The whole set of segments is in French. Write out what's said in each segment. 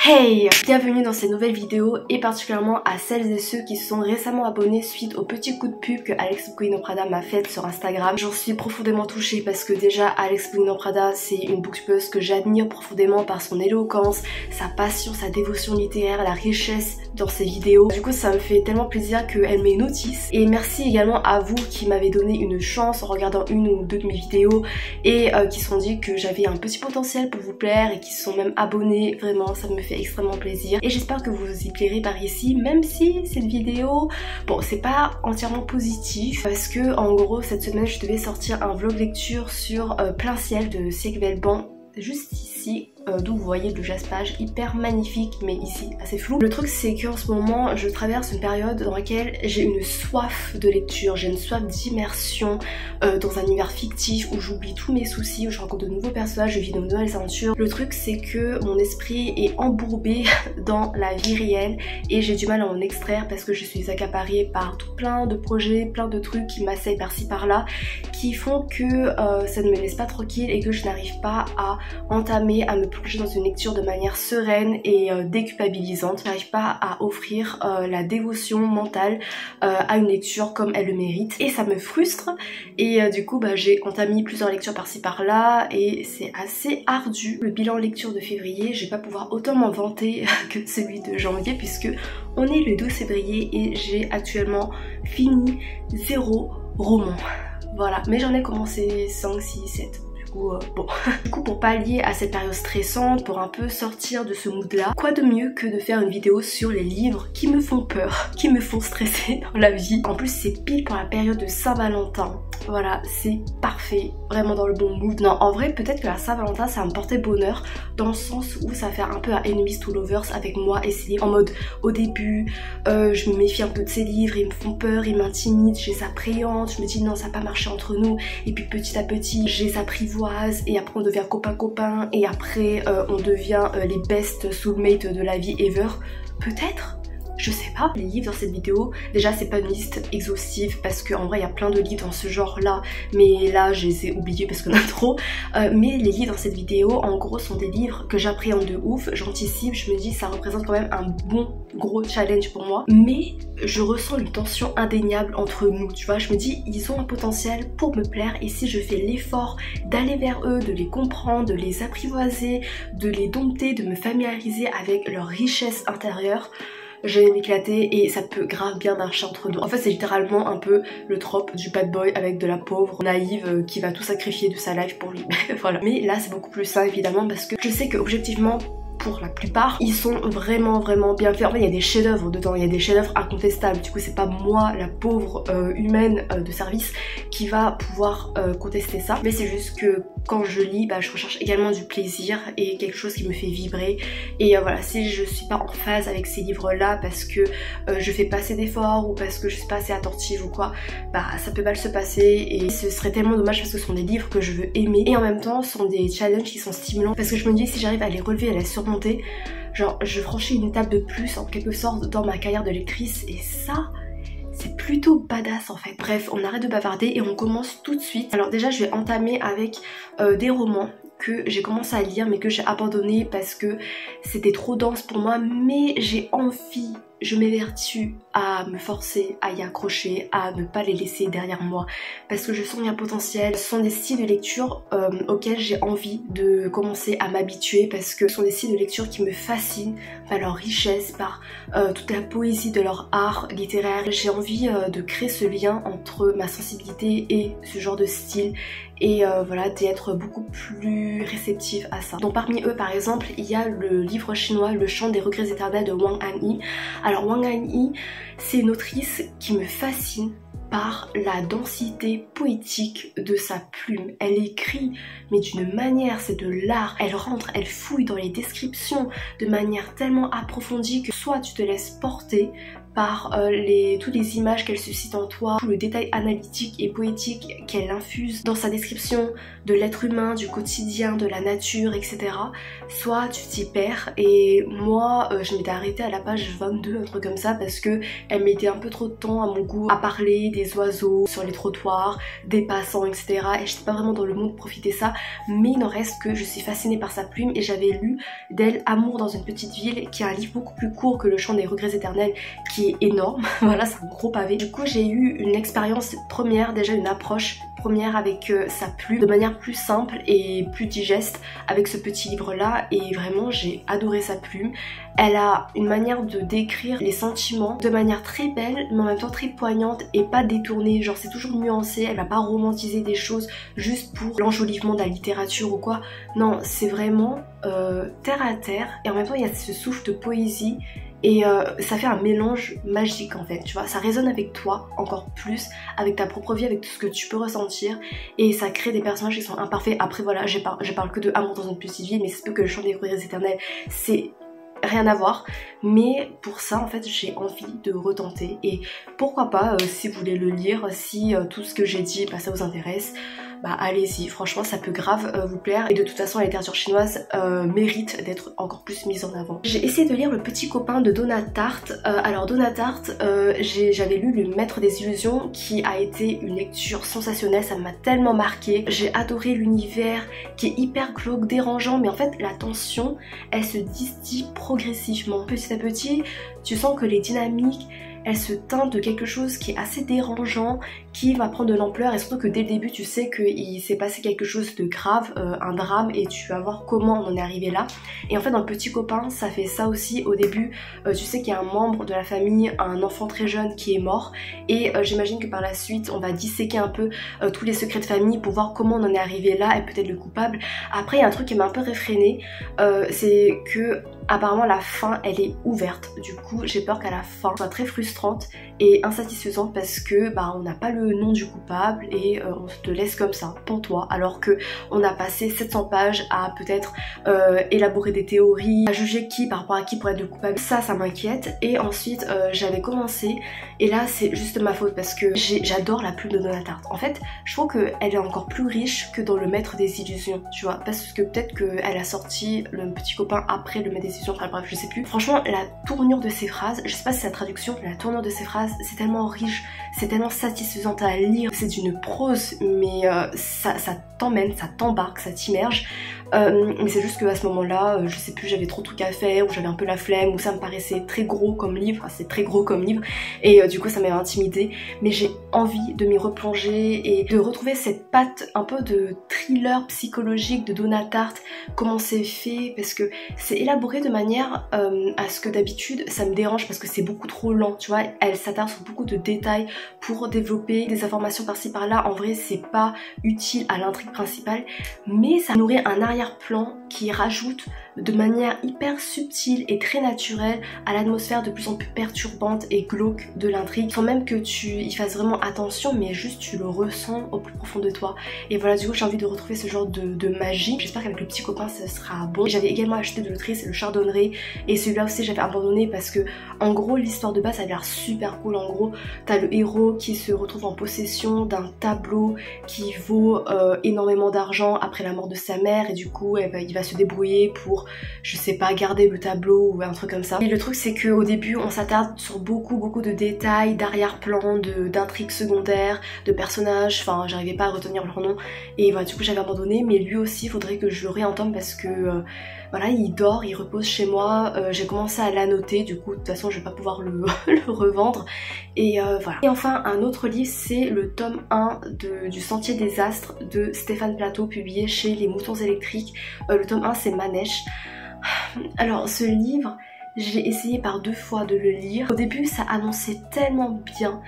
Hey! Bienvenue dans cette nouvelle vidéo et particulièrement à celles et ceux qui se sont récemment abonnés suite au petit coup de pub que Alex Bouguino Prada m'a fait sur Instagram. J'en suis profondément touchée parce que déjà Alex Bouguino Prada c'est une booktubeuse que j'admire profondément par son éloquence, sa passion, sa dévotion littéraire, la richesse dans ses vidéos. Du coup ça me fait tellement plaisir qu'elle m'ait notice et merci également à vous qui m'avez donné une chance en regardant une ou deux de mes vidéos et qui se sont dit que j'avais un petit potentiel pour vous plaire et qui se sont même abonnés. Vraiment ça me fait extrêmement plaisir et j'espère que vous y plairez par ici, même si cette vidéo, bon c'est pas entièrement positif parce que en gros cette semaine je devais sortir un vlog lecture sur Plein Ciel de Siècle Belban, juste ici, d'où vous voyez le jaspage hyper magnifique mais ici assez flou. Le truc c'est qu'en ce moment je traverse une période dans laquelle j'ai une soif de lecture, j'ai une soif d'immersion dans un univers fictif où j'oublie tous mes soucis, où je rencontre de nouveaux personnages, je vis de nouvelles aventures. Le truc c'est que mon esprit est embourbé dans la vie réelle et j'ai du mal à en extraire parce que je suis accaparée par tout plein de projets, plein de trucs qui m'assaillent par-ci par-là qui font que ça ne me laisse pas tranquille et que je n'arrive pas à entamer, à me plonger dans une lecture de manière sereine et déculpabilisante. Je n'arrive pas à offrir la dévotion mentale à une lecture comme elle le mérite et ça me frustre et du coup j'ai entamé plusieurs lectures par-ci par-là et c'est assez ardu. Le bilan lecture de février, je vais pas pouvoir autant m'en vanter que celui de janvier puisque on est le 12 février et j'ai actuellement fini 0 roman. Voilà, mais j'en ai commencé 5, 6, 7. Bon. Du coup pour pallier à cette période stressante, pour un peu sortir de ce mood là, quoi de mieux que de faire une vidéo sur les livres qui me font peur, qui me font stresser dans la vie. En plus c'est pile pour la période de Saint-Valentin. Voilà, c'est parfait, vraiment dans le bon mood. Non, en vrai peut-être que la Saint-Valentin ça va me porter bonheur dans le sens où ça va faire un peu un enemies to lovers avec moi et ces livres. En mode au début je me méfie un peu de ces livres, ils me font peur, ils m'intimident, je les appréhende, je me dis non ça va pas marcher entre nous et puis petit à petit je les apprivoise et après on devient copain et après on devient les best soulmates de la vie ever. Peut-être, je sais pas. Les livres dans cette vidéo, déjà c'est pas une liste exhaustive parce qu'en vrai il y a plein de livres dans ce genre là, mais là je les ai oubliés parce qu'on a trop. Mais les livres dans cette vidéo en gros sont des livres que j'appréhende de ouf, j'anticipe, je me dis ça représente quand même un bon gros challenge pour moi. Mais je ressens une tension indéniable entre nous, tu vois, je me dis ils ont un potentiel pour me plaire et si je fais l'effort d'aller vers eux, de les comprendre, de les apprivoiser, de les dompter, de me familiariser avec leur richesse intérieure, je vais m'éclater et ça peut grave bien marcher entre nous. En fait c'est littéralement un peu le trope du bad boy avec de la pauvre naïve qui va tout sacrifier de sa life pour lui. Voilà. Mais là c'est beaucoup plus ça évidemment parce que je sais que objectivement pour la plupart, ils sont vraiment bien faits. En fait, il y a des chefs-d'œuvre dedans, il y a des chefs-d'œuvre incontestables. Du coup, c'est pas moi, la pauvre humaine de service, qui va pouvoir contester ça. Mais c'est juste que quand je lis, je recherche également du plaisir et quelque chose qui me fait vibrer. Et voilà, si je suis pas en phase avec ces livres-là parce que je fais pas assez d'efforts ou parce que je suis pas assez attentive ou quoi, ça peut mal se passer et ce serait tellement dommage parce que ce sont des livres que je veux aimer et en même temps ce sont des challenges qui sont stimulants parce que je me dis si j'arrive à les relever, à les surmonter, genre je franchis une étape de plus en quelque sorte dans ma carrière de lectrice et ça c'est plutôt badass en fait. Bref, on arrête de bavarder et on commence tout de suite. Alors déjà je vais entamer avec des romans que j'ai commencé à lire mais que j'ai abandonné parce que c'était trop dense pour moi, mais j'ai envie, je m'évertue à me forcer à y accrocher, à ne pas les laisser derrière moi parce que je sens qu'il y a un potentiel. Ce sont des styles de lecture auxquels j'ai envie de commencer à m'habituer parce que ce sont des styles de lecture qui me fascinent par leur richesse, par toute la poésie de leur art littéraire. J'ai envie de créer ce lien entre ma sensibilité et ce genre de style et voilà, d'être beaucoup plus réceptive à ça. Donc parmi eux par exemple il y a le livre chinois Le Chant des regrets éternels de Wang An-yi. Alors Wang An-yi c'est une autrice qui me fascine par la densité poétique de sa plume. Elle écrit mais d'une manière, c'est de l'art, elle rentre, elle fouille dans les descriptions de manière tellement approfondie que soit tu te laisses porter par toutes les images qu'elle suscite en toi, tout le détail analytique et poétique qu'elle infuse dans sa description de l'être humain, du quotidien, de la nature, etc. Soit tu t'y perds, et moi je m'étais arrêtée à la page 22, un truc comme ça, parce que elle mettait un peu trop de temps à mon goût à parler des oiseaux sur les trottoirs, des passants, etc. Et j'étais pas vraiment dans le mood de profiter ça, mais il n'en reste que je suis fascinée par sa plume, et j'avais lu d'elle Amour dans une petite ville, qui est un livre beaucoup plus court que Le Chant des regrets éternels, qui est énorme. Voilà, c'est un gros pavé. Du coup j'ai eu une expérience première, déjà une approche première avec sa plume, de manière plus simple et plus digeste avec ce petit livre là, et vraiment j'ai adoré sa plume. Elle a une manière de décrire les sentiments de manière très belle, mais en même temps très poignante et pas détournée, genre c'est toujours nuancé, elle va pas romantiser des choses juste pour l'enjolivement de la littérature ou quoi. Non, c'est vraiment terre à terre, et en même temps il y a ce souffle de poésie. Et ça fait un mélange magique en fait, tu vois, ça résonne avec toi encore plus, avec ta propre vie, avec tout ce que tu peux ressentir, et ça crée des personnages qui sont imparfaits. Après voilà, je parle que de Amour dans une petite vie, mais c'est peu que Le Chant des regrets éternels, c'est rien à voir, mais pour ça en fait j'ai envie de retenter, et pourquoi pas si vous voulez le lire, si tout ce que j'ai dit bah, ça vous intéresse, bah allez-y, franchement ça peut grave vous plaire, et de toute façon la littérature chinoise mérite d'être encore plus mise en avant. J'ai essayé de lire Le Petit Copain de Donna Tartt. Alors Donna Tartt, j'avais lu Le Maître des Illusions, qui a été une lecture sensationnelle, ça m'a tellement marqué. J'ai adoré l'univers qui est hyper glauque, dérangeant, mais en fait la tension elle se distille progressivement. Petit à petit tu sens que les dynamiques elle se teinte de quelque chose qui est assez dérangeant, qui va prendre de l'ampleur, et surtout que dès le début tu sais qu'il s'est passé quelque chose de grave, un drame, et tu vas voir comment on en est arrivé là. Et en fait dans Le Petit Copain ça fait ça aussi. Au début tu sais qu'il y a un membre de la famille, un enfant très jeune qui est mort, et j'imagine que par la suite on va disséquer un peu tous les secrets de famille pour voir comment on en est arrivé là et peut-être le coupable. Après il y a un truc qui m'a un peu réfréné, c'est que apparemment la fin elle est ouverte, du coup j'ai peur qu'à la fin soit très frustrante et insatisfaisante, parce que bah on n'a pas le nom du coupable, et on te laisse comme ça, pantois, alors que on a passé 700 pages à peut-être élaborer des théories, à juger qui par rapport à qui pourrait être le coupable. Ça m'inquiète. Et ensuite j'avais commencé, et là c'est juste ma faute parce que j'adore la plume de Donna Tartt. En fait je trouve qu'elle est encore plus riche que dans Le Maître des Illusions, tu vois, parce que peut-être qu'elle a sorti Le Petit Copain après Le Maître des Illusions, enfin bref je sais plus. Franchement la tournure de ses phrases, je sais pas si c'est la traduction, mais la tournure de ses phrases c'est tellement riche, c'est tellement satisfaisant à lire, c'est d'une prose, mais ça t'emmène, ça t'embarque, ça t'immerge. Mais c'est juste qu'à ce moment-là, je sais plus, j'avais trop de trucs à faire, ou j'avais un peu la flemme, ou ça me paraissait très gros comme livre, enfin, c'est très gros comme livre, et du coup ça m'avait intimidée. Mais j'ai envie de m'y replonger et de retrouver cette patte un peu de thriller psychologique de Donna Tartt, comment c'est fait, parce que c'est élaboré de manière à ce que d'habitude ça me dérange, parce que c'est beaucoup trop lent, tu vois, elle s'attarde sur beaucoup de détails pour développer des informations par-ci par-là. En vrai c'est pas utile à l'intrigue principale, mais ça nourrit un arrière-plan qui rajoute de manière hyper subtile et très naturelle à l'atmosphère de plus en plus perturbante et glauque de l'intrigue, sans même que tu y fasses vraiment attention, mais juste tu le ressens au plus profond de toi. Et voilà, du coup j'ai envie de retrouver ce genre de magie. J'espère qu'avec Le Petit Copain ça sera bon. J'avais également acheté de l'autrice Le Chardonneret, et celui-là aussi j'avais abandonné parce que en gros l'histoire de base ça a l'air super cool. En gros t'as le héros qui se retrouve en possession d'un tableau qui vaut énormément d'argent après la mort de sa mère, et du coup il va se débrouiller pour, je sais pas, garder le tableau ou un truc comme ça. Et le truc c'est qu'au début on s'attarde sur beaucoup de détails, d'arrière-plan, d'intrigues secondaires, de personnages, enfin j'arrivais pas à retenir leur nom, et voilà, du coup j'avais abandonné. Mais lui aussi il faudrait que je le réentame parce que voilà, il dort, il repose chez moi, j'ai commencé à l'annoter, du coup de toute façon je vais pas pouvoir le revendre, et voilà. Et enfin un autre livre, c'est le tome 1 du Sentier des Astres de Stéphane Plateau, publié chez Les Moutons Électriques. Le tome 1 c'est Manèche. Alors ce livre, j'ai essayé par 2 fois de le lire. Au début ça annonçait tellement bien,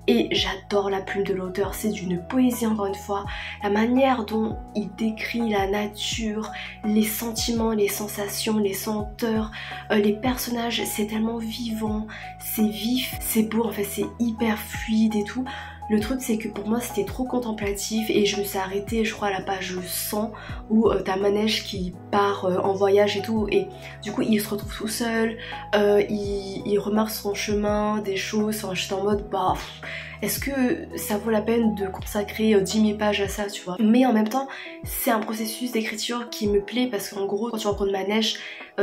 et j'adore la plume de l'auteur, c'est d'une poésie encore une fois, la manière dont il décrit la nature, les sentiments, les sensations, les senteurs, les personnages, c'est tellement vivant, c'est vif, c'est beau, en fait c'est hyper fluide et tout. Le truc c'est que pour moi c'était trop contemplatif et je me suis arrêtée je crois à la page 100 où t'as Manège qui part en voyage et tout, et du coup il se retrouve tout seul, il remarque son chemin, des choses, enfin j'étais en mode bah est-ce que ça vaut la peine de consacrer 10 000 pages à ça, tu vois. Mais en même temps c'est un processus d'écriture qui me plaît parce qu'en gros quand tu rencontres Manège,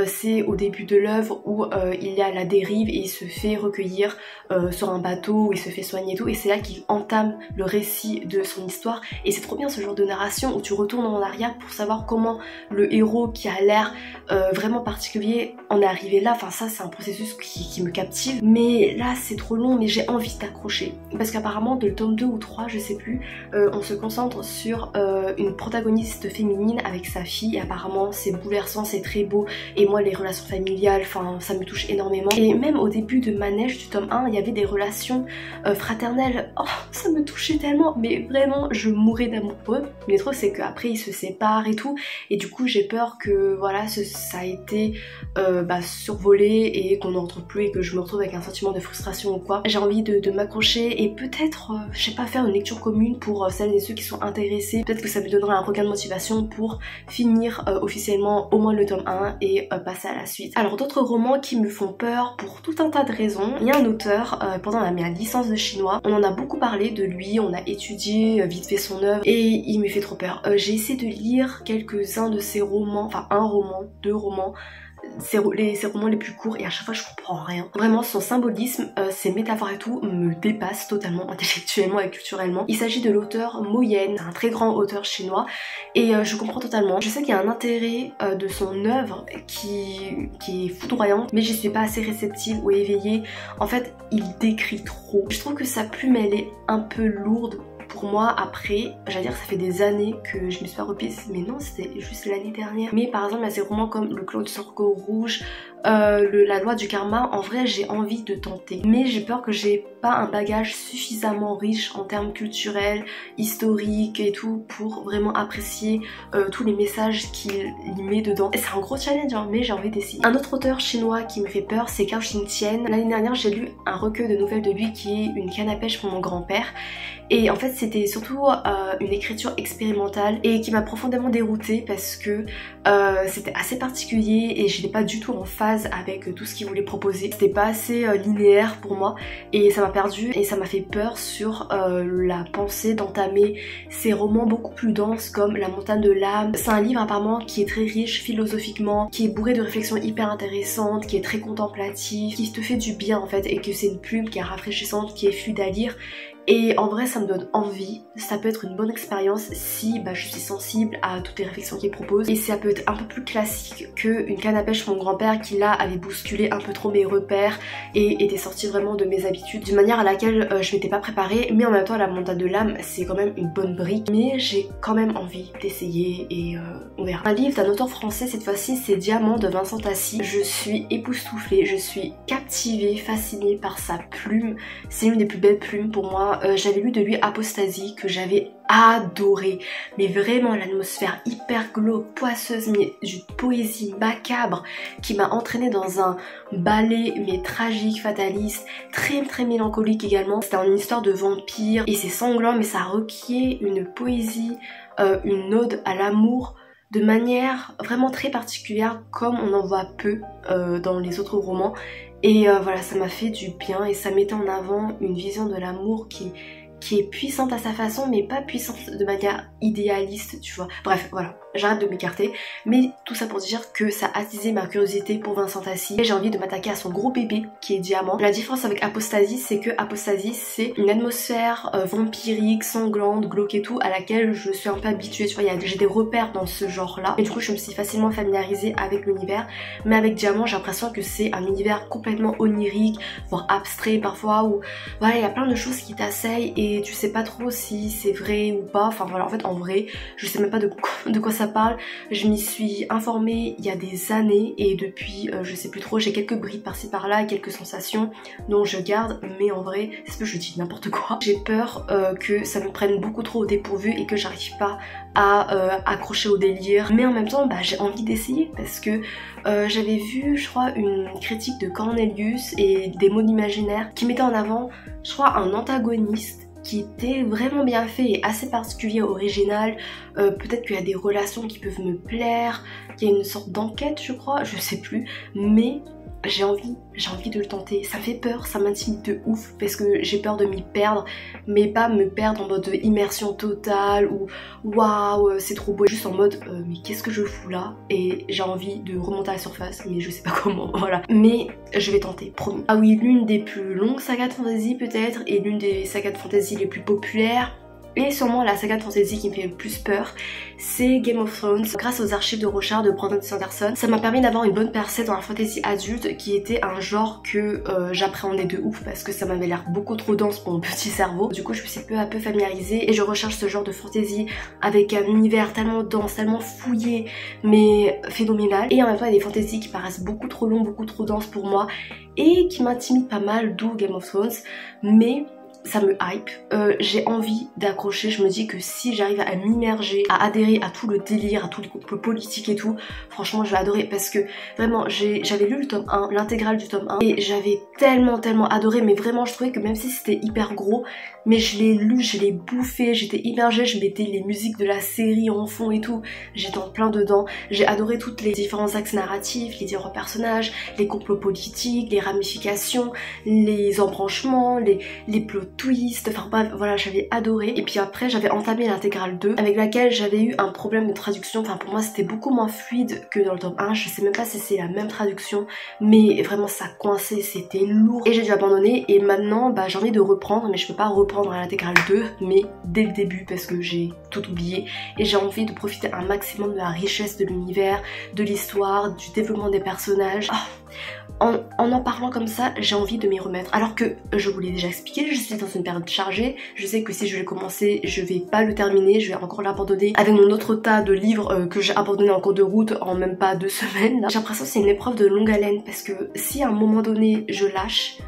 c'est au début de l'œuvre où il y a la dérive et il se fait recueillir sur un bateau, où il se fait soigner et tout, et c'est là qu'il entame le récit de son histoire, et c'est trop bien ce genre de narration où tu retournes en arrière pour savoir comment le héros qui a l'air vraiment particulier en est arrivé là. Enfin ça c'est un processus qui me captive, mais là c'est trop long, mais j'ai envie d'accrocher parce qu'apparemment de le tome 2 ou 3 je sais plus, on se concentre sur une protagoniste féminine avec sa fille, et apparemment c'est bouleversant, c'est très beau, et moi les relations familiales, enfin ça me touche énormément. Et même au début de Manège du tome 1 il y avait des relations fraternelles, oh ça me touchait tellement, mais vraiment je mourais d'amour pour eux. Mais le truc c'est qu'après ils se séparent et tout, et du coup j'ai peur que voilà ça a été survolé et qu'on n'en retrouve plus et que je me retrouve avec un sentiment de frustration ou quoi. J'ai envie de m'accrocher et peut-être je sais pas, faire une lecture commune pour celles et ceux qui sont intéressés. Peut-être que ça me donnera un regain de motivation pour finir officiellement au moins le tome 1 et passer à la suite. Alors d'autres romans qui me font peur pour tout un tas de raisons. Il y a un auteur, pendant ma licence de chinois, on en a beaucoup parlé de lui, on a étudié vite fait son œuvre et il me fait trop peur. J'ai essayé de lire quelques-uns de ses romans, enfin un roman, 2 romans, ses romans les plus courts, et à chaque fois je comprends rien. Vraiment son symbolisme, ses métaphores et tout me dépassent totalement intellectuellement et culturellement. Il s'agit de l'auteur Mo Yan, un très grand auteur chinois, et je comprends totalement. Je sais qu'il y a un intérêt de son œuvre qui est foudroyante, mais je suis pas assez réceptive ou éveillée. En fait il décrit trop. Je trouve que sa plume elle est un peu lourde pour moi. Après, j'allais dire ça fait des années que je me suis pas repise, mais non c'était juste l'année dernière. Mais par exemple il y a ces romans comme le Clos de Sorgho Rouge, la loi du karma, en vrai j'ai envie de tenter, mais j'ai peur que j'ai pas un bagage suffisamment riche en termes culturels, historiques et tout pour vraiment apprécier tous les messages qu'il y met dedans. Et c'est un gros challenge hein, mais j'ai envie d'essayer. Un autre auteur chinois qui me fait peur c'est Cao Xingqian. L'année dernière j'ai lu un recueil de nouvelles de lui qui est Une canne à pêche pour mon grand-père, et en fait c'était surtout une écriture expérimentale et qui m'a profondément déroutée parce que c'était assez particulier et je n'étais pas du tout en phase avec tout ce qu'il voulait proposer. C'était pas assez linéaire pour moi et ça m'a perdu et ça m'a fait peur sur la pensée d'entamer ces romans beaucoup plus denses comme La montagne de l'âme. C'est un livre apparemment qui est très riche philosophiquement, qui est bourré de réflexions hyper intéressantes, qui est très contemplatif, qui te fait du bien en fait, et que c'est une plume qui est rafraîchissante, qui est fluide à lire. Et en vrai ça me donne envie, ça peut être une bonne expérience si je suis sensible à toutes les réflexions qu'il propose, et ça peut être un peu plus classique que Une canne à pêche pour mon grand-père qui là avait bousculé un peu trop mes repères et était sorti vraiment de mes habitudes d'une manière à laquelle je m'étais pas préparée. Mais en même temps La montagne de l'âme c'est quand même une bonne brique, mais j'ai quand même envie d'essayer et on verra. Un livre d'un auteur français cette fois-ci c'est Diamant de Vincent Tassi. Je suis époustouflée, je suis captivée, fascinée par sa plume, c'est une des plus belles plumes pour moi. J'avais lu de lui Apostasie que j'avais adoré, mais vraiment l'atmosphère hyper glauque, poisseuse, mais d'une poésie macabre qui m'a entraînée dans un ballet mais tragique, fataliste, très très mélancolique également. C'était une histoire de vampire et c'est sanglant mais ça requiert une poésie, une ode à l'amour de manière vraiment très particulière comme on en voit peu dans les autres romans. Et voilà, ça m'a fait du bien et ça mettait en avant une vision de l'amour qui est puissante à sa façon, mais pas puissante de manière idéaliste, tu vois. Bref, voilà, j'arrête de m'écarter, mais tout ça pour dire que ça a attisé ma curiosité pour Vincent Tassi et j'ai envie de m'attaquer à son gros bébé qui est Diamant. La différence avec Apostasie, c'est que Apostasie c'est une atmosphère vampirique, sanglante, glauque et tout, à laquelle je suis un peu habituée, tu vois, j'ai des repères dans ce genre là, et du coup je me suis facilement familiarisée avec l'univers. Mais avec Diamant j'ai l'impression que c'est un univers complètement onirique, voire abstrait parfois, où voilà, il y a plein de choses qui t'assaillent et tu sais pas trop si c'est vrai ou pas. Enfin voilà, en fait en vrai je sais même pas de quoi ça parle. Je m'y suis informée il y a des années et depuis je sais plus trop, j'ai quelques bribes par-ci par-là et quelques sensations dont je garde, mais en vrai c'est que je dis n'importe quoi. J'ai peur que ça me prenne beaucoup trop au dépourvu et que j'arrive pas à accrocher au délire, mais en même temps j'ai envie d'essayer parce que j'avais vu je crois une critique de Cornelius et des mots d'imaginaire qui mettait en avant je crois, un antagoniste qui était vraiment bien fait et assez particulier, original. Peut-être qu'il y a des relations qui peuvent me plaire, qu'il y a une sorte d'enquête je crois, je sais plus, mais j'ai envie de le tenter. Ça me fait peur, ça m'intimide de ouf parce que j'ai peur de m'y perdre, mais pas me perdre en mode immersion totale ou waouh c'est trop beau, juste en mode mais qu'est-ce que je fous là, et j'ai envie de remonter à la surface mais je sais pas comment, voilà. Mais je vais tenter, promis. Ah oui, l'une des plus longues sagas de fantasy peut-être, et l'une des sagas de fantasy les plus populaires. Et sûrement la saga de fantasy qui me fait le plus peur, c'est Game of Thrones. Grâce aux archives de Rochard de Brandon Sanderson, ça m'a permis d'avoir une bonne percée dans la fantasy adulte, qui était un genre que j'appréhendais de ouf parce que ça m'avait l'air beaucoup trop dense pour mon petit cerveau. Du coup je me suis peu à peu familiarisée et je recherche ce genre de fantasy avec un univers tellement dense, tellement fouillé mais phénoménal. Et en même temps il y a des fantasy qui paraissent beaucoup trop longs, beaucoup trop denses pour moi et qui m'intimident pas mal, d'où Game of Thrones. Mais ça me hype, j'ai envie d'accrocher, je me dis que si j'arrive à m'immerger, à adhérer à tout le délire, à tous les complots politiques et tout, franchement je vais adorer parce que vraiment j'avais lu le tome 1, l'intégrale du tome 1 et j'avais tellement adoré, mais vraiment je trouvais que même si c'était hyper gros, mais je l'ai lu, je l'ai bouffé, j'étais immergée, je mettais les musiques de la série en fond et tout, j'étais en plein dedans, j'ai adoré toutes les différents axes narratifs, les différents personnages, les complots politiques, les ramifications, les embranchements, les plots twist, enfin bref, voilà, j'avais adoré. Et puis après j'avais entamé l'intégrale 2 avec laquelle j'avais eu un problème de traduction, enfin pour moi c'était beaucoup moins fluide que dans le tome 1, je sais même pas si c'est la même traduction, mais vraiment ça coinçait, c'était lourd et j'ai dû abandonner. Et maintenant bah j'ai envie de reprendre, mais je peux pas reprendre à l'intégrale 2 mais dès le début parce que j'ai tout oublié et j'ai envie de profiter un maximum de la richesse de l'univers, de l'histoire, du développement des personnages. En parlant comme ça, j'ai envie de m'y remettre. Alors que je vous l'ai déjà expliqué, je suis dans une période chargée. Je sais que si je vais commencer, je vais pas le terminer, je vais encore l'abandonner. Avec mon autre tas de livres que j'ai abandonné en cours de route en même pas 2 semaines. J'ai l'impression que c'est une épreuve de longue haleine parce que si à un moment donné je lâche,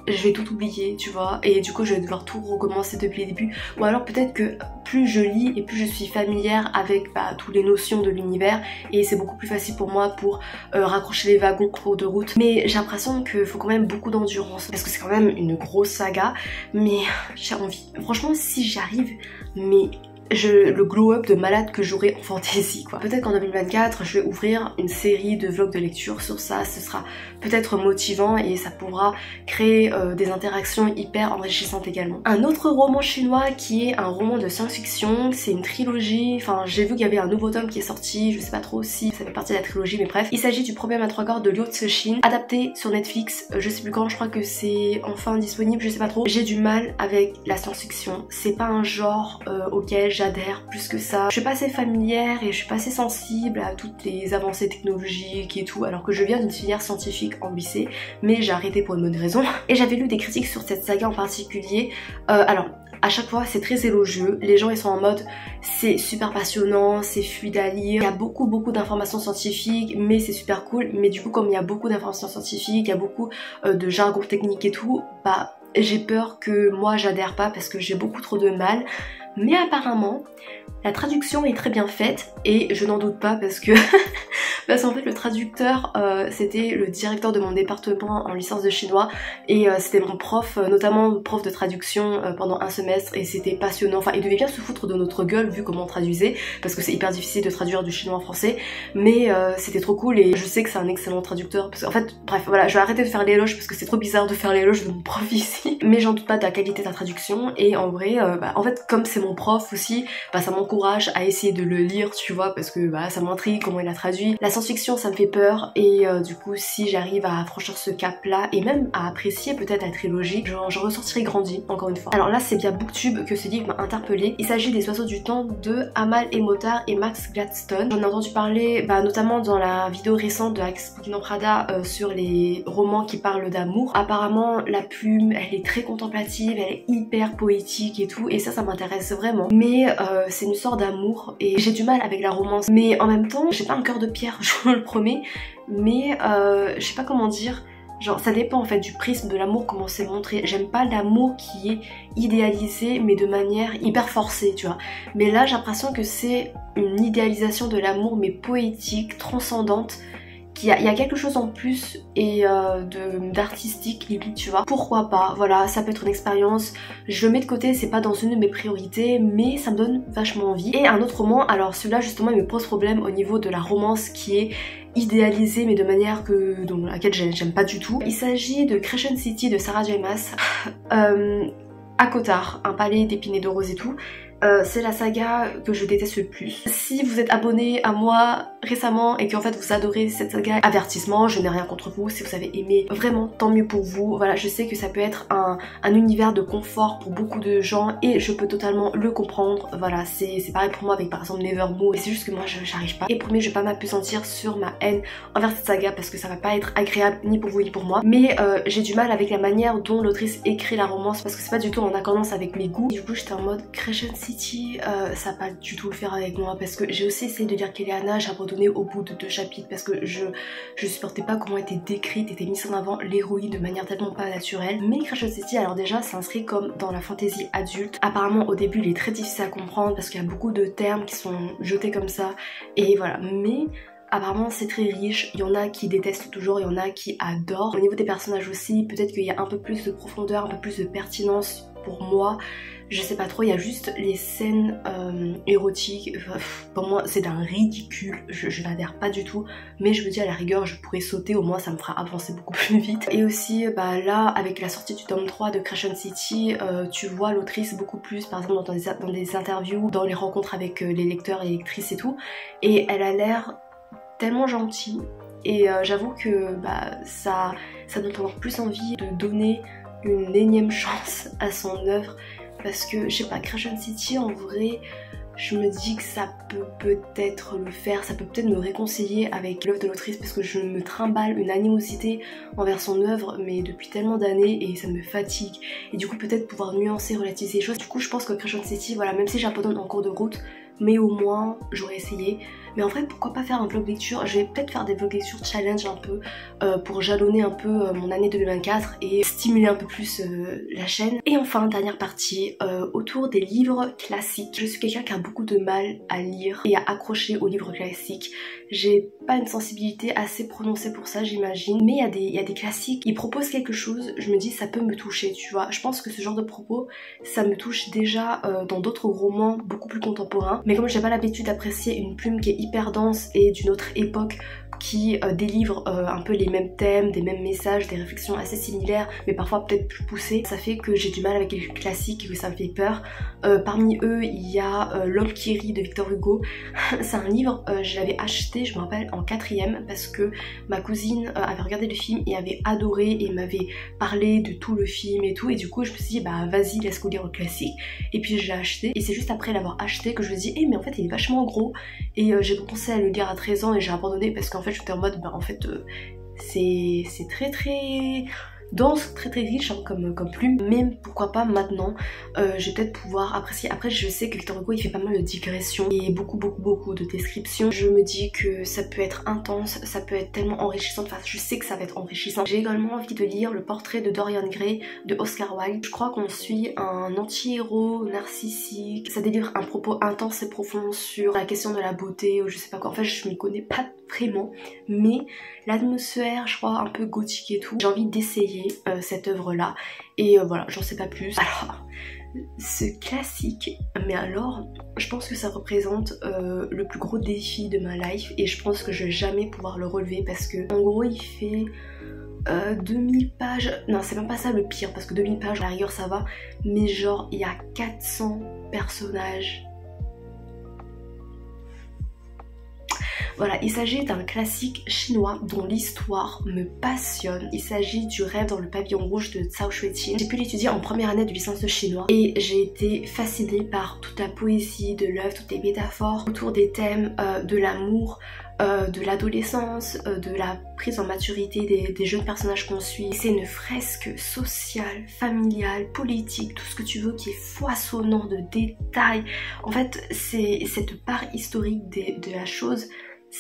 je vais tout oublier, tu vois, et du coup je vais devoir tout recommencer depuis le début. Ou alors peut-être que plus je lis et plus je suis familière avec toutes les notions de l'univers et c'est beaucoup plus facile pour moi pour raccrocher les wagons en cours de route. Mais j'ai l'impression qu'il faut quand même beaucoup d'endurance parce que c'est quand même une grosse saga, mais j'ai envie. Franchement si j'y arrive, mais le glow-up de malade que j'aurai en fantasy quoi. Peut-être qu'en 2024 je vais ouvrir une série de vlogs de lecture sur ça, ce sera peut-être motivant et ça pourra créer des interactions hyper enrichissantes également. Un autre roman chinois qui est un roman de science-fiction, c'est une trilogie, enfin j'ai vu qu'il y avait un nouveau tome qui est sorti, je sais pas trop si ça fait partie de la trilogie mais bref. Il s'agit du Problème à 3 corps de Liu Cixin, adapté sur Netflix, je sais plus quand, je crois que c'est enfin disponible, je sais pas trop. J'ai du mal avec la science-fiction, c'est pas un genre auquel j'adhère plus que ça. Je suis pas assez familière et je suis pas assez sensible à toutes les avancées technologiques et tout, alors que je viens d'une filière scientifique en lycée, mais j'ai arrêté pour une bonne raison. Et j'avais lu des critiques sur cette saga en particulier. Alors à chaque fois c'est très élogieux, les gens ils sont en mode c'est super passionnant, c'est fluide à lire, il y a beaucoup d'informations scientifiques mais c'est super cool, mais du coup comme il y a beaucoup d'informations scientifiques, il y a beaucoup de jargon technique et tout, bah j'ai peur que moi j'adhère pas parce que j'ai beaucoup trop de mal. Mais apparemment la traduction est très bien faite et je n'en doute pas parce que parce qu'en fait le traducteur c'était le directeur de mon département en licence de chinois et c'était mon prof, notamment prof de traduction pendant un semestre, et c'était passionnant. Enfin il devait bien se foutre de notre gueule vu comment on traduisait parce que c'est hyper difficile de traduire du chinois en français, mais c'était trop cool et je sais que c'est un excellent traducteur parce qu'en fait bref voilà, je vais arrêter de faire l'éloge parce que c'est trop bizarre de faire l'éloge de mon prof ici, mais j'en doute pas de la qualité de la traduction. Et en vrai en fait comme c'est mon prof aussi, ça m'encourage à essayer de le lire, tu vois, parce que ça m'intrigue comment il a traduit. La science-fiction ça me fait peur et du coup si j'arrive à franchir ce cap là et même à apprécier peut-être la trilogie, je ressortirai grandi encore une fois. Alors là c'est via Booktube que ce livre m'a interpellée. Il s'agit des Oiseaux du Temps de Amal Emotar et Max Gladstone. J'en ai entendu parler notamment dans la vidéo récente de Alex Bouquin Prada sur les romans qui parlent d'amour. Apparemment la plume elle est très contemplative, elle est hyper poétique et tout, et ça m'intéresse vraiment, mais c'est une sorte d'amour et j'ai du mal avec la romance, mais en même temps j'ai pas un cœur de pierre, je vous le promets, mais je sais pas comment dire, genre ça dépend en fait du prisme de l'amour, comment c'est montré. J'aime pas l'amour qui est idéalisé mais de manière hyper forcée, tu vois, mais là j'ai l'impression que c'est une idéalisation de l'amour mais poétique, transcendante, qu'il y a quelque chose en plus et d'artistique limite, tu vois. Pourquoi pas, voilà, ça peut être une expérience, je le mets de côté, c'est pas dans une de mes priorités, mais ça me donne vachement envie. Et un autre roman, alors celui-là justement il me pose problème au niveau de la romance qui est idéalisée mais de manière dans laquelle j'aime pas du tout. Il s'agit de Crescent City de Sarah J Maas. À Cotard, un palais d'épines et de roses et tout. C'est la saga que je déteste le plus. Si vous êtes abonné à moi récemment et qu'en fait vous adorez cette saga, avertissement, je n'ai rien contre vous. Si vous avez aimé, vraiment tant mieux pour vous. Voilà, je sais que ça peut être un univers de confort pour beaucoup de gens et je peux totalement le comprendre. Voilà, c'est pareil pour moi avec par exemple Nevermore, et c'est juste que moi j'arrive pas. Et promis, je vais pas m'appesantir sur ma haine envers cette saga parce que ça va pas être agréable ni pour vous ni pour moi. Mais j'ai du mal avec la manière dont l'autrice écrit la romance parce que c'est pas du tout en accordance avec mes goûts. Du coup j'étais en mode Crescent City, ça va pas du tout le faire avec moi parce que j'ai aussi essayé de lire Kéléana, j'ai abandonné au bout de 2 chapitres parce que je supportais pas comment était décrite, était mise en avant l'héroïne de manière tellement pas naturelle. Mais Crescent City, alors déjà s'inscrit comme dans la fantasy adulte. Apparemment au début il est très difficile à comprendre parce qu'il y a beaucoup de termes qui sont jetés comme ça et voilà, mais apparemment c'est très riche, il y en a qui détestent toujours, il y en a qui adorent. Au niveau des personnages aussi, peut-être qu'il y a un peu plus de profondeur, un peu plus de pertinence pour moi. Je sais pas trop, il y a juste les scènes érotiques, pour moi c'est d'un ridicule, je n'adhère pas du tout, mais je me dis à la rigueur je pourrais sauter, au moins ça me fera avancer beaucoup plus vite. Et aussi bah là avec la sortie du tome 3 de Crescent City, tu vois l'autrice beaucoup plus par exemple dans des interviews, dans les rencontres avec les lecteurs et lectrices et tout, et elle a l'air tellement gentille et j'avoue que bah, ça donne encore plus envie de donner une énième chance à son œuvre. Parce que, je sais pas, Crescent City, en vrai, je me dis que ça peut peut-être le faire, ça peut peut-être me réconcilier avec l'œuvre de l'autrice parce que je me trimballe une animosité envers son œuvre, mais depuis tellement d'années et ça me fatigue. Et du coup, peut-être pouvoir nuancer, relativiser les choses. Du coup, je pense que Crescent City, voilà, même si j'abandonne en cours de route, mais au moins j'aurais essayé. Mais en vrai pourquoi pas faire un vlog lecture, je vais peut-être faire des vlog lecture challenge un peu pour jalonner un peu mon année 2024 et stimuler un peu plus la chaîne. Et enfin dernière partie, autour des livres classiques. Je suis quelqu'un qui a beaucoup de mal à lire et à accrocher aux livres classiques. J'ai pas une sensibilité assez prononcée pour ça j'imagine, mais il y a des classiques, ils proposent quelque chose, je me dis ça peut me toucher, tu vois. Je pense que ce genre de propos ça me touche déjà dans d'autres romans beaucoup plus contemporains, mais comme j'ai pas l'habitude d'apprécier une plume qui est hyper dense et d'une autre époque qui délivre un peu les mêmes thèmes, des mêmes messages, des réflexions assez similaires mais parfois peut-être plus poussées, ça fait que j'ai du mal avec les classiques et que ça me fait peur. Parmi eux il y a L'homme qui rit de Victor Hugo. C'est un livre, je l'avais acheté je me rappelle en 4ème parce que ma cousine avait regardé le film et avait adoré et m'avait parlé de tout le film et tout, et du coup je me suis dit bah vas-y laisse-moi lire le classique, et puis je l'ai acheté et c'est juste après l'avoir acheté que je me suis dit mais en fait il est vachement gros, et j'ai commencé à le lire à 13 ans et j'ai abandonné parce qu'en fait j'étais en mode bah en fait c'est très dense, très riche hein, comme plume, mais pourquoi pas maintenant, je vais peut-être pouvoir apprécier. Après je sais que Victor Hugo il fait pas mal de digressions et beaucoup de descriptions, je me dis que ça peut être intense, ça peut être tellement enrichissant, enfin je sais que ça va être enrichissant. J'ai également envie de lire Le portrait de Dorian Gray de Oscar Wilde. Je crois qu'on suit un anti-héros narcissique, ça délivre un propos intense et profond sur la question de la beauté ou je sais pas quoi, en fait je m'y connais pas vraiment, mais l'atmosphère je crois un peu gothique et tout, j'ai envie d'essayer cette œuvre là et voilà, j'en sais pas plus. Alors ce classique, mais alors je pense que ça représente le plus gros défi de ma life et je pense que je vais jamais pouvoir le relever parce que en gros il fait 2000 pages, non c'est même pas ça le pire parce que 2000 pages à la rigueur ça va, mais genre il y a 400 personnages. Voilà, il s'agit d'un classique chinois dont l'histoire me passionne. Il s'agit du Rêve dans le pavillon rouge de Cao Shueqin. J'ai pu l'étudier en première année de licence de chinois et j'ai été fascinée par toute la poésie de l'œuvre, toutes les métaphores autour des thèmes de l'amour, de l'adolescence, de la prise en maturité des jeunes personnages qu'on suit. C'est une fresque sociale, familiale, politique, tout ce que tu veux qui est foisonnant de détails. En fait, c'est cette part historique de la chose.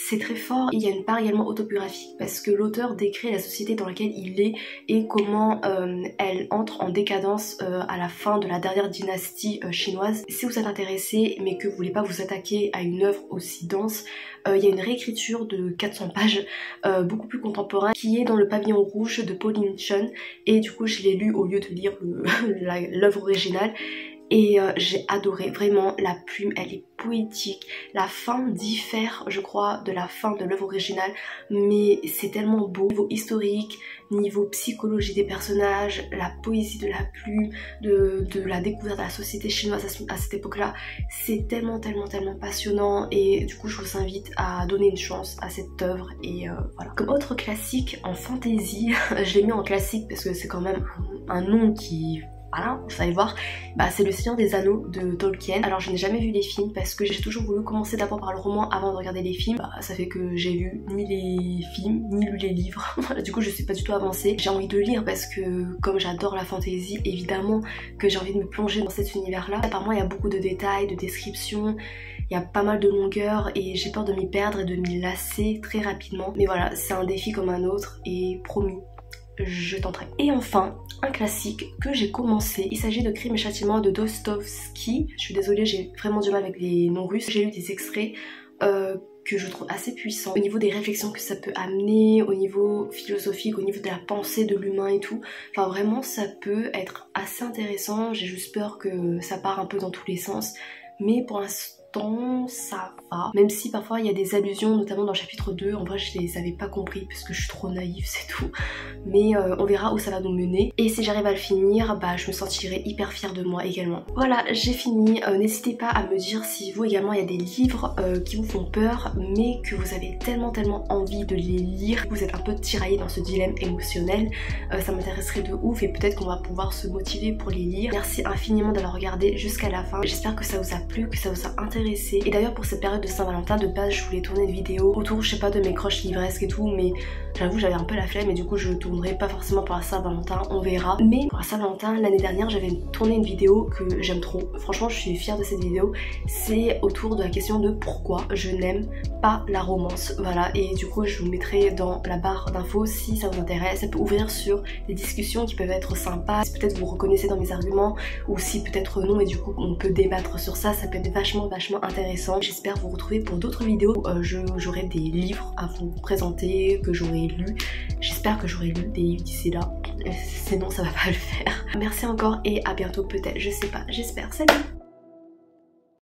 c'est très fort. Il y a une part également autobiographique parce que l'auteur décrit la société dans laquelle il est et comment elle entre en décadence à la fin de la dernière dynastie chinoise. Si vous êtes intéressé mais que vous voulez pas vous attaquer à une œuvre aussi dense, il y a une réécriture de 400 pages beaucoup plus contemporain qui est dans le pavillon rouge de Pauline Chun, et du coup je l'ai lu au lieu de lire l'œuvre originale. Et j'ai adoré, vraiment la plume elle est poétique, la fin diffère je crois de la fin de l'œuvre originale mais c'est tellement beau, niveau historique, niveau psychologie des personnages, la poésie de la plume, de la découverte de la société chinoise à cette époque là, c'est tellement passionnant et du coup je vous invite à donner une chance à cette œuvre. Et voilà. Comme autre classique en fantasy, je l'ai mis en classique parce que c'est quand même un nom qui... Voilà, vous allez voir, c'est le Seigneur des Anneaux de Tolkien. Alors je n'ai jamais vu les films parce que j'ai toujours voulu commencer d'abord par le roman avant de regarder les films. Ça fait que j'ai vu ni les films ni lu les livres. Du coup je sais pas du tout avancer. J'ai envie de lire parce que comme j'adore la fantasy, évidemment que j'ai envie de me plonger dans cet univers là. Apparemment il y a beaucoup de détails, de descriptions, il y a pas mal de longueur et j'ai peur de m'y perdre et de m'y lasser très rapidement. Mais voilà, c'est un défi comme un autre et promis, je tenterai. Et enfin, un classique que j'ai commencé, il s'agit de Crime et Châtiment de Dostoïevski. Je suis désolée, j'ai vraiment du mal avec les noms russes. J'ai lu des extraits que je trouve assez puissants au niveau des réflexions que ça peut amener, au niveau philosophique, au niveau de la pensée de l'humain et tout. Enfin vraiment ça peut être assez intéressant, j'ai juste peur que ça part un peu dans tous les sens. Mais pour l'instant ça va, même si parfois il y a des allusions, notamment dans le chapitre 2, en vrai je les avais pas compris parce que je suis trop naïve, c'est tout. Mais on verra où ça va nous mener. Et si j'arrive à le finir, je me sentirai hyper fière de moi également. Voilà, j'ai fini. N'hésitez pas à me dire si vous également il y a des livres qui vous font peur mais que vous avez tellement envie de les lire. Vous êtes un peu tiraillé dans ce dilemme émotionnel. Ça m'intéresserait de ouf et peut-être qu'on va pouvoir se motiver pour les lire. Merci infiniment d'avoir regardé jusqu'à la fin. J'espère que ça vous a plu, que ça vous a intéressé. Et d'ailleurs pour cette période de Saint-Valentin, de base je voulais tourner une vidéo autour, je sais pas, de mes crushs livresques et tout, mais j'avoue j'avais un peu la flemme et du coup je tournerai pas forcément pour la Saint-Valentin, on verra. Mais pour la Saint-Valentin l'année dernière j'avais tourné une vidéo que j'aime trop, franchement je suis fière de cette vidéo. C'est autour de la question de pourquoi je n'aime pas la romance, voilà. Et du coup je vous mettrai dans la barre d'infos si ça vous intéresse. Ça peut ouvrir sur des discussions qui peuvent être sympas, si peut-être vous reconnaissez dans mes arguments ou si peut-être non, et du coup on peut débattre sur ça, ça peut être vachement intéressant. J'espère vous retrouver pour d'autres vidéos où j'aurai des livres à vous présenter que j'aurai lu. J'espère que j'aurai lu des livres d'ici là, sinon ça va pas le faire. Merci encore et à bientôt peut-être, je sais pas, j'espère. Salut!